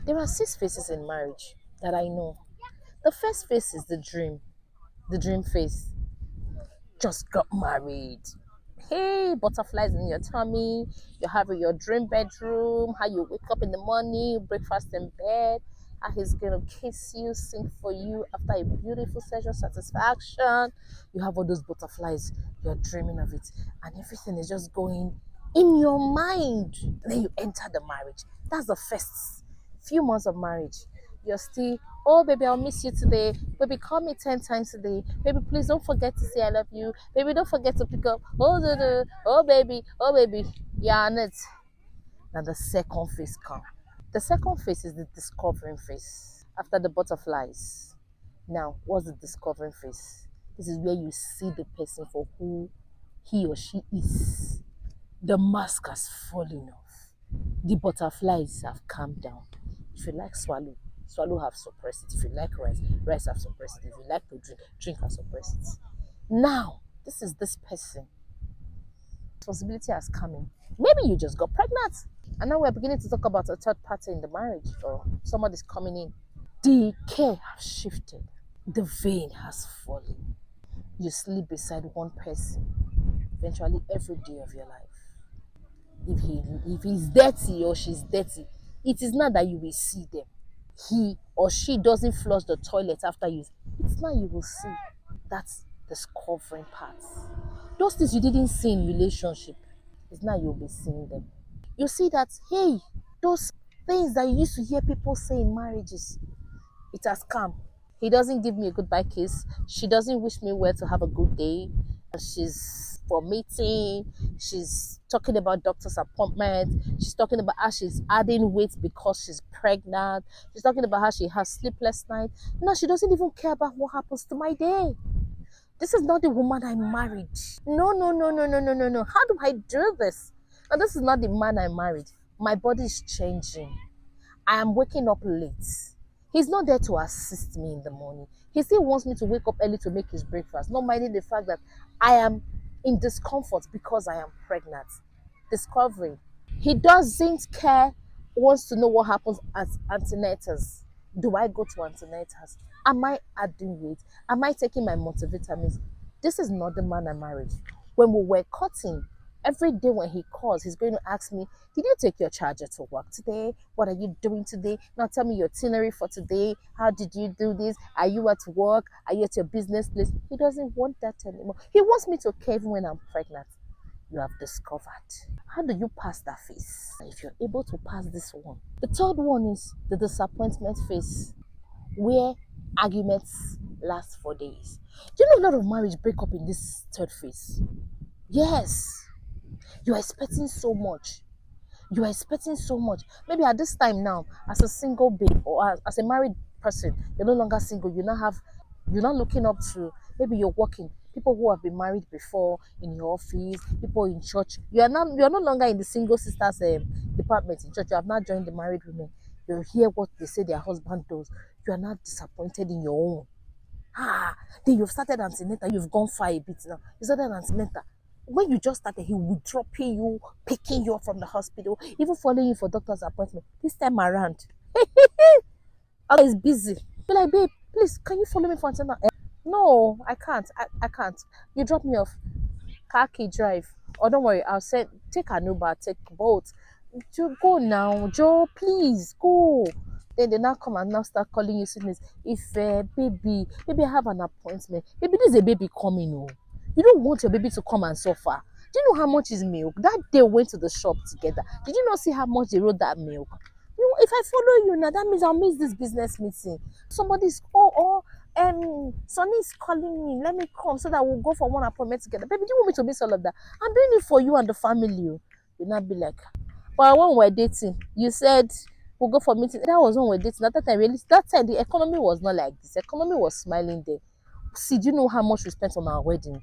There are six phases in marriage that I know. The first phase is the dream phase. Just got married. Hey, butterflies in your tummy. You're having your dream bedroom. How you wake up in the morning, breakfast in bed. How he's gonna kiss you, sing for you after a beautiful sexual satisfaction. You have all those butterflies. You're dreaming of it, and everything is just going in your mind. Then you enter the marriage. That's the first few months of marriage. You're still, oh baby, I'll miss you today. Baby, call me 10 times today. Baby, please don't forget to say I love you. Baby, don't forget to pick up. Oh, oh baby, oh baby. Yeah, on it. Now the second phase come. The second phase is the discovering phase. After the butterflies. Now, what's the discovering phase? This is where you see the person for who he or she is. The mask has fallen off. The butterflies have calmed down. If you like swallow, swallow have suppressed it. If you like rice, rice have suppressed it. If you like to drink, drink have suppressed it. Now, this is this person. Responsibility has come in. Maybe you just got pregnant. And now we're beginning to talk about a third party in the marriage or somebody's coming in. The care has shifted. The vein has fallen. You sleep beside one person eventually every day of your life. If he's dirty or she's dirty, it is not that you will see them. He or she doesn't flush the toilet after you. It's not you will see. That's discovering parts. Those things you didn't see in relationship, it's not you'll be seeing them. You see that, hey, those things that you used to hear people say in marriages, it has come. He doesn't give me a goodbye kiss. She doesn't wish me well to have a good day. She's vomiting. She's talking about doctor's appointment. She's talking about how she's adding weight because she's pregnant. She's talking about how she has sleepless nights. No, she doesn't even care about what happens to my day. This is not the woman I married. No, no, no, no, no, no, no, no. How do I do this? And this is not the man I married. My body is changing. I am waking up late. He's not there to assist me in the morning. He still wants me to wake up early to make his breakfast, not minding the fact that I am in discomfort because I am pregnant. Discovery. He doesn't care, wants to know what happens at antenatals. Do I go to antenatals? Am I adding weight? Am I taking my multivitamins? This is not the man I married. When we were cutting, every day when he calls, he's going to ask me, did you take your charger to work today? What are you doing today? Now tell me your itinerary for today. How did you do this? Are you at work? Are you at your business place? He doesn't want that anymore. He wants me to care even when I'm pregnant. You have discovered. How do you pass that phase? If you're able to pass this one. The third one is the disappointment phase, where arguments last for days. Do you know a lot of marriage break up in this third phase? Yes. You are expecting so much. You are expecting so much. Maybe at this time now, as a single babe or as a married person, you're no longer single. You're not looking up to, maybe you're working. People who have been married before in your office, people in church. You're no longer in the single sisters department in church. You have not joined the married women. You hear what they say their husband does. You are not disappointed in your own. Then you've started antenatal. You've gone far a bit now. You started antenatal. When you just started, he would dropping you, picking you up from the hospital, even following you for doctor's appointment. This time around, Allah is busy. Be like, babe, please, can you follow me for antenatal? No, I can't. I can't. You drop me off. Car key drive. Oh, don't worry. I'll send. Take an Uber. Take boat. Go now, Joe. Please go. Then they now come and now start calling you sickness. If baby, I have an appointment. Baby, there's a baby coming. Oh. You don't want your baby to come and suffer. Do you know how much is milk? That day we went to the shop together. Did you not see how much they wrote that milk? You know, if I follow you now, that means I'll miss this business meeting. Somebody's Sonny is calling me. Let me come so that we'll go for one appointment together. Baby, do you want me to miss all of that? I'm doing it for you and the family. You not be like, but when we're dating, you said we'll go for meeting. That was when we're dating. That time really, that time the economy was not like this. The economy was smiling there. See, do you know how much we spent on our wedding?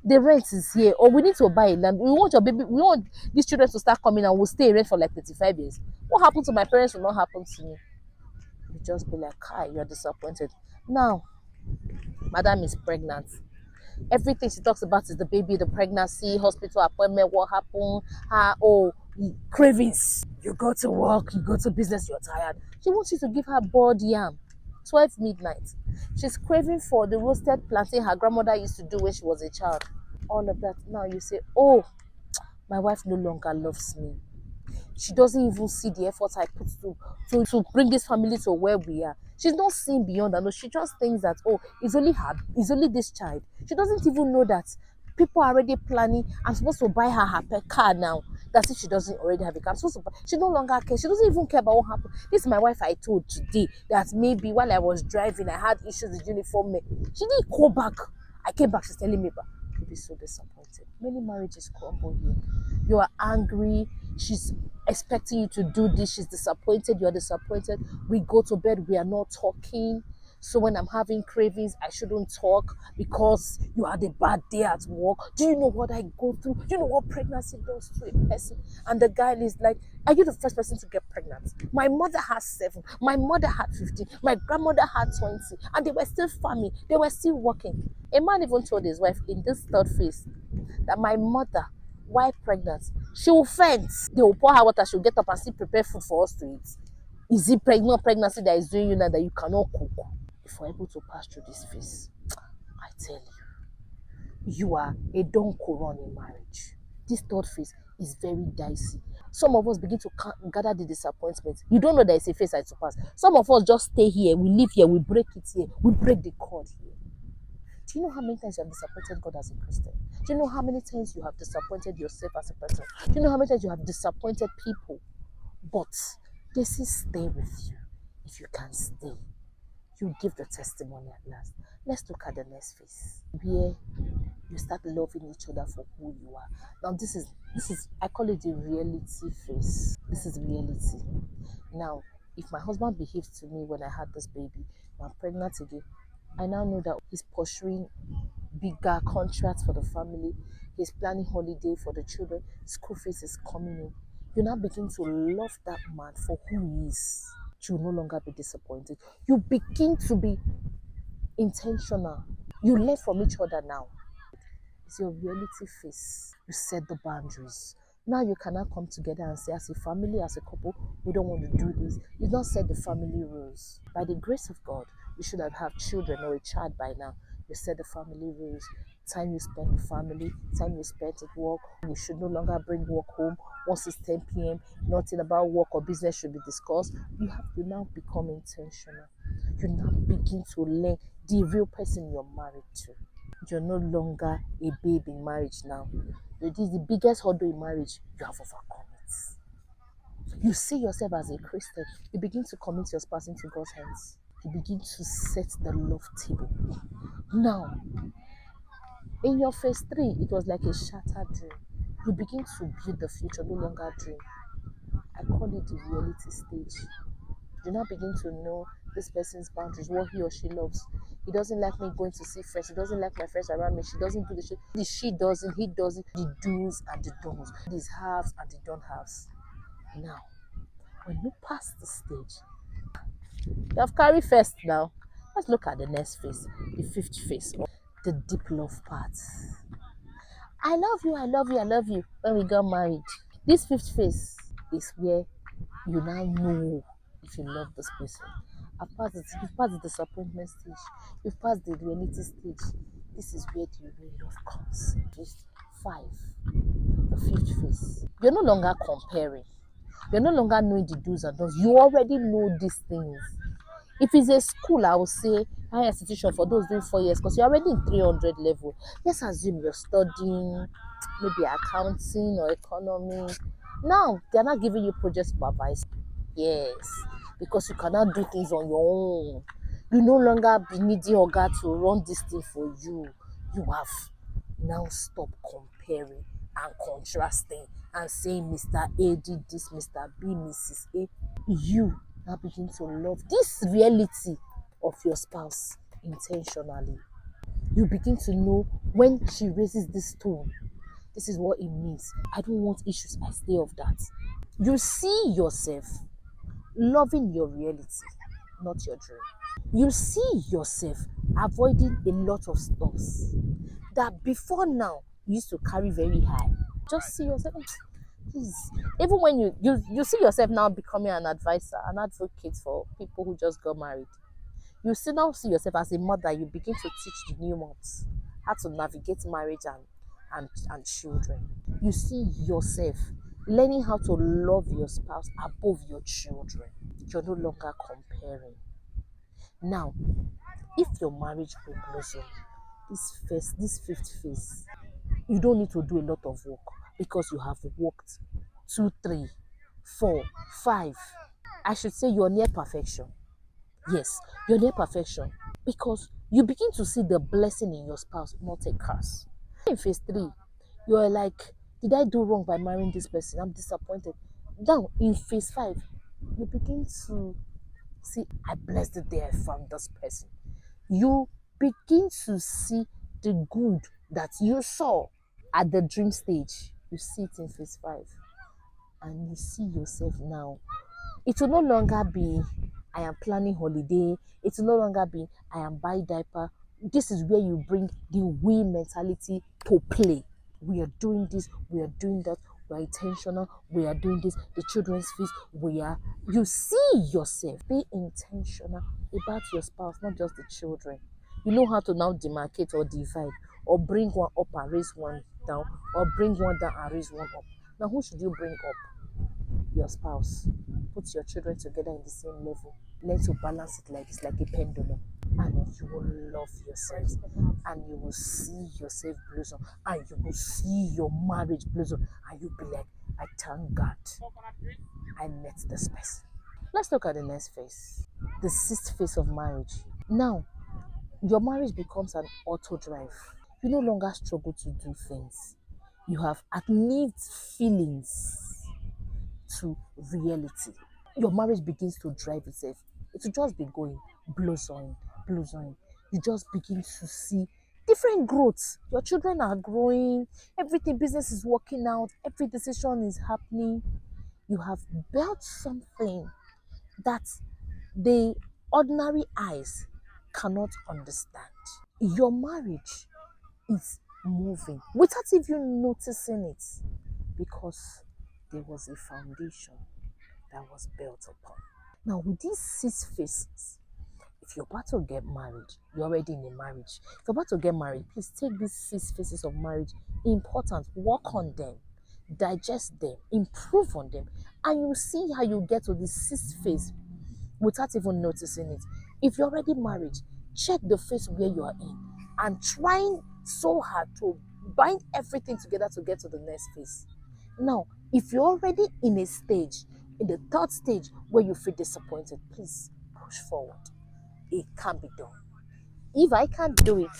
The rent is here, or we need to buy a land. We want your baby, we want these children to start coming and we'll stay in rent for like 35 years. What happened to my parents will not happen to me. You just be like, hi, you're disappointed. Now, madam is pregnant. Everything she talks about is the baby, the pregnancy, hospital appointment, what happened, Cravings. You go to work, you go to business, you're tired. She wants you to give her boiled yam. 12 midnight. She's craving for the roasted plantain her grandmother used to do when she was a child. All of that. Now you say, oh, my wife no longer loves me. She doesn't even see the effort I put to bring this family to where we are. She's not seeing beyond that. No, she just thinks that, oh, it's only this child. She doesn't even know that people are already planning. I'm supposed to buy her car now. That's if she doesn't already have a car. I'm supposed to buy, she no longer cares. She doesn't even care about what happened. This is my wife I told today that maybe while I was driving, I had issues with uniform. She didn't call back. I came back, she's telling me, but you'll be so disappointed. Many marriages crumble here. You are angry. She's expecting you to do this. She's disappointed. You're disappointed. We go to bed. We are not talking. So when I'm having cravings, I shouldn't talk because you had a bad day at work. Do you know what I go through? Do you know what pregnancy does to a person? And the guy is like, are you the first person to get pregnant? My mother had 7. My mother had 15. My grandmother had 20. And they were still farming. They were still working. A man even told his wife in this third phase that my mother, while pregnant, she will faint. They will pour her water. She will get up and still prepare food for us to eat. Is it pregnancy that is doing you now that you cannot cook? If we're able to pass through this phase, I tell you, you are a don run in marriage. This third phase is very dicey. Some of us begin to gather the disappointment. You don't know there is a phase I to pass. Some of us just stay here, we live here, we break it here, we break the cord here. Do you know how many times you have disappointed God as a Christian? Do you know how many times you have disappointed yourself as a person? Do you know how many times you have disappointed people? But they still stay with you. If you can stay, you give the testimony at last. Let's look at the next phase where you start loving each other for who you are. Now this is I call it the reality phase. This is reality. Now, if my husband behaves to me when I had this baby, I'm pregnant again, I now know that he's pursuing bigger contracts for the family. He's planning holiday for the children. School fees is coming in. You now begin to love that man for who he is. You will no longer be disappointed. You begin to be intentional. You learn from each other now. It's your reality phase. You set the boundaries. Now you cannot come together and say, as a family, as a couple, we don't want to do this. You don't set the family rules. By the grace of God, you should have children or a child by now. You set the family rules. Time you spend with family, time you spend at work. You should no longer bring work home. Once it's 10 p.m., nothing about work or business should be discussed. You have to now become intentional. You now begin to learn the real person you're married to. You're no longer a babe in marriage now. It is the biggest hurdle in marriage. You have overcome it. You see yourself as a Christian. You begin to commit your spouse into God's hands. You begin to set the love table. Now, in your phase 3, it was like a shattered dream. You begin to build the future, no longer dream. I call it the reality stage. You now begin to know this person's boundaries, what he or she loves. He doesn't like me going to see friends. He doesn't like my friends around me. She doesn't do the shit. She doesn't, he doesn't. The do's and the don'ts. These haves and the don't haves. Now, when you pass the stage, you have carried first now. Let's look at the next phase, the 5th phase, the deep love part. I love you, I love you, I love you when we got married. This 5th phase is where you now know if you love this person. You've passed the disappointment stage. You've passed the reality stage. This is where the real love comes. Phase 5, the 5th phase. You're no longer comparing. You're no longer knowing the do's and don'ts. You already know these things. If it's a school, I will say higher institution for those doing 4 years because you're already in 300 level. Let's assume you're studying maybe accounting or economy. Now, they're not giving you project supervisor. Yes, because you cannot do things on your own. You no longer be needing Oga to run this thing for you. You have now stop comparing and contrasting and saying Mr. A did this, Mr. B, Mrs. A. You now begin to love this reality of your spouse intentionally. You begin to know when she raises this tone, this is what it means. I don't want issues. I stay off that. You see yourself loving your reality, not your dream. You see yourself avoiding a lot of stuffs that before now you used to carry very high. Just see yourself, Please, even when you see yourself now becoming an advisor, an advocate for people who just got married, you still now see yourself as a mother. You begin to teach the new moms how to navigate marriage and children. You see yourself learning how to love your spouse above your children. You're no longer comparing. Now, if your marriage will blossom, this fifth phase, you don't need to do a lot of work because you have worked two, three, four, five. I should say you're near perfection. Yes, you're near perfection because you begin to see the blessing in your spouse, not a curse. In phase three, you're like, did I do wrong by marrying this person? I'm disappointed. Now, in phase five, you begin to see, I blessed the day I found this person. You begin to see the good that you saw at the dream stage. You see it in phase five, and you see yourself now. It will no longer be, I am planning holiday. It will no longer be, I am buying diaper. This is where you bring the we mentality to play. We are doing this, we are doing that, we are intentional, we are doing this, the children's fees, you see yourself. Be intentional about your spouse, not just the children. You know how to now demarcate or divide, or bring one up and raise one down, or bring one down and raise one up. Now, who should you bring up? Your spouse. Put your children together in the same level. Learn to balance it like it's like a pendulum. And you will love yourself. And you will see yourself blossom. And you will see your marriage blossom. And you'll be like, I thank God I met this person. Let's look at the next phase. The sixth phase of marriage. Now, your marriage becomes an auto drive. You no longer struggle to do things. You have at least feelings to reality. Your marriage begins to drive itself. It will just be going, blossoming, blossoming. You just begin to see different growths. Your children are growing, everything, business is working out, every decision is happening. You have built something that the ordinary eyes cannot understand. Your marriage is moving without even noticing it because there was a foundation that was built upon. Now, with these six phases, if you're about to get married, you're already in a marriage. If you're about to get married, please take these six phases of marriage, important, work on them, digest them, improve on them, and you'll see how you get to the sixth phase without even noticing it. If you're already married, check the phase where you are in and trying so hard to bind everything together to get to the next phase. Now, if you're already in a stage, in the third stage where you feel disappointed, please push forward. It can be done. If I can't do it,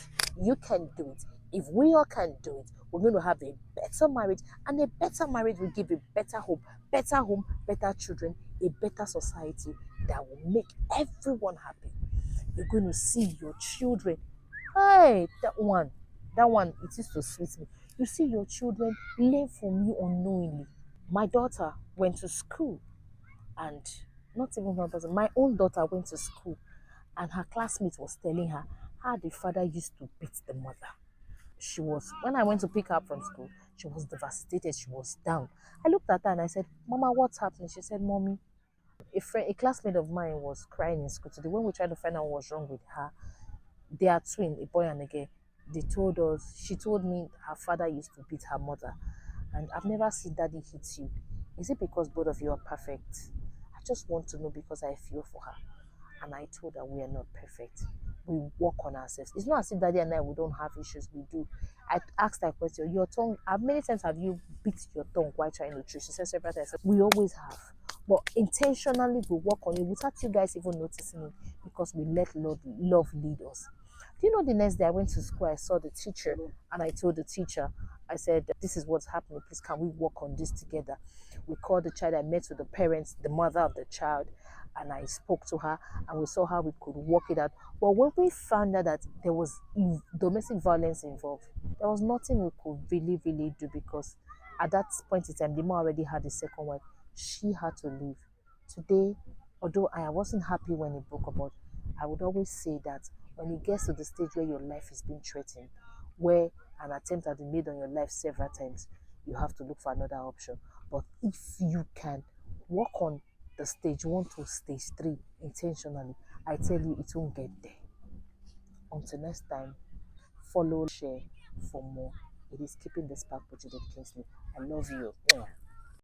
you can do it. If we all can do it, we're going to have a better marriage, and a better marriage will give a better hope, better home, better children, a better society that will make everyone happy. You're going to see your children. Hey, that one, it used to sweet me. You see your children learn from you unknowingly. My daughter went to school, and not even my daughter, my own daughter went to school, and her classmate was telling her how the father used to beat the mother. When I went to pick her up from school, she was devastated, she was down. I looked at her and I said, Mama, what's happening? She said, Mommy, a classmate of mine was crying in school today. When we tried to find out what was wrong with her, they are twin, a boy and a girl. She told me her father used to beat her mother. And I've never seen daddy hit you. Is it because both of you are perfect? I just want to know because I feel for her. And I told her we are not perfect. We work on ourselves. It's not as if daddy and I, we don't have issues. We do. I asked that question. Your tongue, how many times have you beat your tongue while trying to chew? She said several times. We always have. But intentionally we work on it without you guys even noticing it because we let love lead us. Do you know the next day I went to school, I saw the teacher and I told the teacher, I said, this is what's happening. Please, can we work on this together? We called the child. I met with the parents, the mother of the child, and I spoke to her and we saw how we could work it out. But when we found out that there was domestic violence involved, there was nothing we could really do because at that point in time, the mom already had a second wife. She had to leave. Today, although I wasn't happy when it broke about, I would always say that when it gets to the stage where your life is being threatened, where an attempt has been made on your life several times, you have to look for another option. But if you can work on the stage 1 to stage 3 intentionally, I tell you it won't get there. Until next time, follow, share for more. It is keeping the spark with Judith Kingsley. I love you. Yeah.